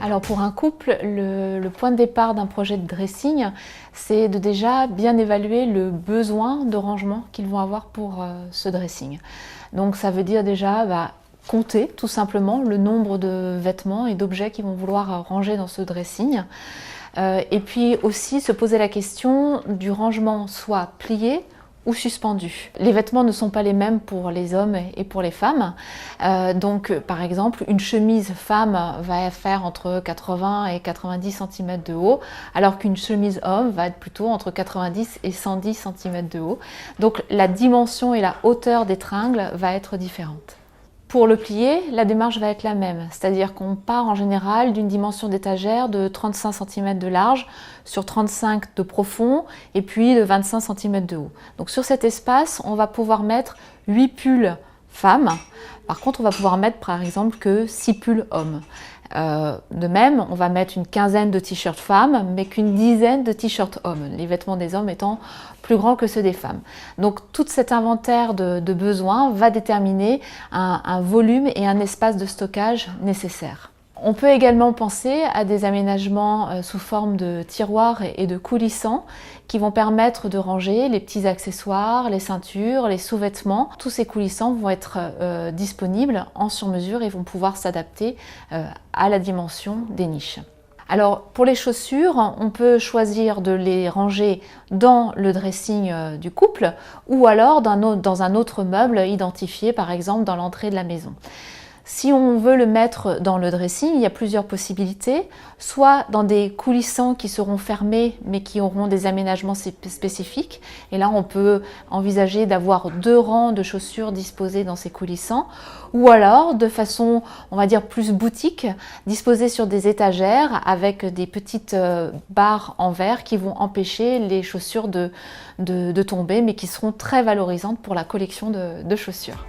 Alors pour un couple, le point de départ d'un projet de dressing, c'est de déjà bien évaluer le besoin de rangement qu'ils vont avoir pour ce dressing. Donc ça veut dire déjà compter tout simplement le nombre de vêtements et d'objets qu'ils vont vouloir ranger dans ce dressing. Et puis aussi se poser la question du rangement soit plié ou suspendu. Les vêtements ne sont pas les mêmes pour les hommes et pour les femmes. Donc par exemple, une chemise femme va faire entre 80 et 90 cm de haut, alors qu'une chemise homme va être plutôt entre 90 et 110 cm de haut. Donc la dimension et la hauteur des tringles va être différente. Pour le plier, la démarche va être la même, c'est-à-dire qu'on part en général d'une dimension d'étagère de 35 cm de large sur 35 de profond et puis de 25 cm de haut. Donc sur cet espace, on va pouvoir mettre 8 pulls femmes. Par contre, on va pouvoir mettre par exemple que 6 pulls hommes. De même, on va mettre une quinzaine de t-shirts femmes, mais qu'une dizaine de t-shirts hommes, les vêtements des hommes étant plus grands que ceux des femmes. Donc tout cet inventaire de besoins va déterminer un volume et un espace de stockage nécessaire. On peut également penser à des aménagements sous forme de tiroirs et de coulissants qui vont permettre de ranger les petits accessoires, les ceintures, les sous-vêtements. Tous ces coulissants vont être disponibles en sur-mesure et vont pouvoir s'adapter à la dimension des niches. Alors pour les chaussures, on peut choisir de les ranger dans le dressing du couple ou alors dans un autre meuble identifié par exemple dans l'entrée de la maison. Si on veut le mettre dans le dressing, il y a plusieurs possibilités, soit dans des coulissants qui seront fermés mais qui auront des aménagements spécifiques. Et là, on peut envisager d'avoir 2 rangs de chaussures disposés dans ces coulissants, ou alors de façon, on va dire, plus boutique, disposés sur des étagères avec des petites barres en verre qui vont empêcher les chaussures de tomber, mais qui seront très valorisantes pour la collection de chaussures.